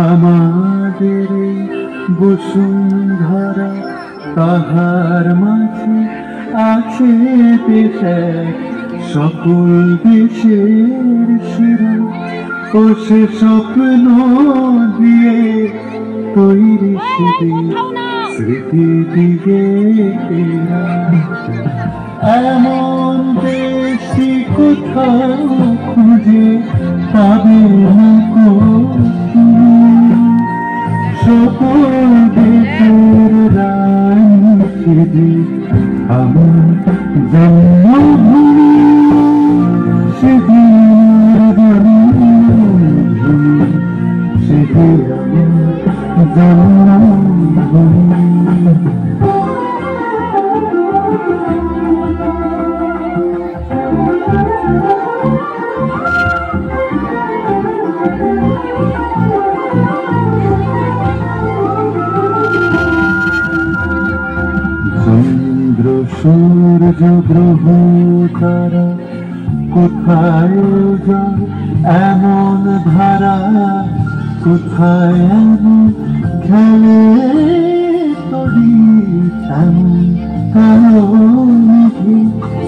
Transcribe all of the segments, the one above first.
আমাদের বসুন্ধরা, তাহার মাঝে আছে দেশ এক, সকল দেশের সেরা। ও সে স্বপ্ন দিয়ে তৈরি সেদিন স্মৃতি দিয়ে এরা। এমন দেশটি কোথাও খুঁজে পাবে না কো তুমি, সকল দেশের রানী সেদিন আমার জন্মভূমি, সেদিন জন্মভূমি, সেদিন আমার জন্মভূমি। চন্দ্র সূর্য গ্রহ তারা কোথায় যায় এমন ধারা, কোথায় এমন খেলে তরি এমন কালো মেঘে।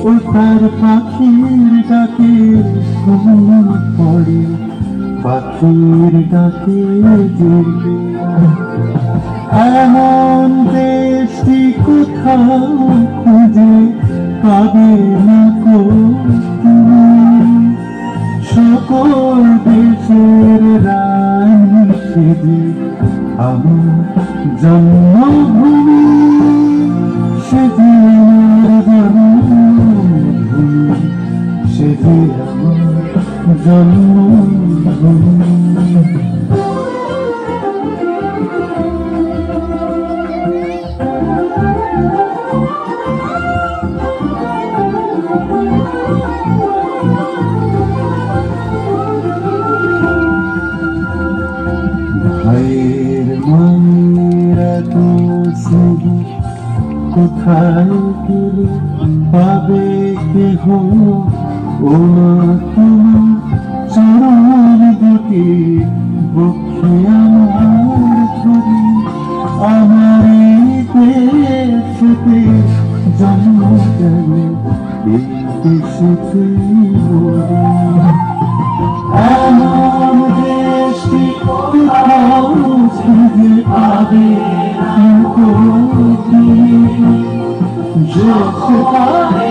ও তার পাখির ডাকে ঘুম পড়ে, পাখির ডাকে জেগে। এমন দেশটি কোথাও খুঁজে পাবে না কো তুমি, সকল দেশের রানী সেদিন আমার জন্মভূমি, সেদিন জন্মভূমি, সেদিন আমার জন্মভূমি। ভাইয়ের মায়েরা তো শুধু কোথায় গেলে পাবে কেহ, ও মা তোমার চরণ দুটি বক্ষে আমার ধরি। আমার এই দেশেতে জন্ম গেল, এই দেশেতে মরি। এমন দেশটি কোথাও খুঁজে পাবে না কো তুমি, যে সেখানে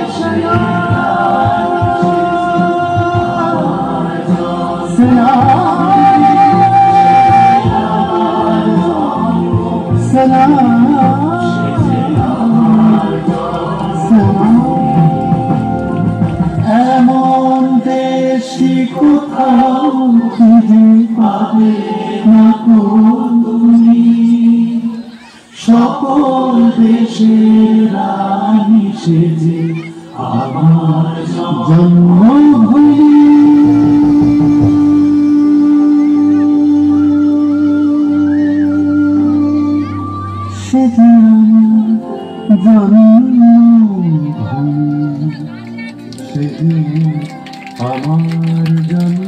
এমন দেশটি কোথাও খুঁজে পাবে না কো তুমি, সকল দেশের রানী সেজে আমার জন্মভূমি, সেদিন জন্মভূমি, সেদিন আমার জন্ম।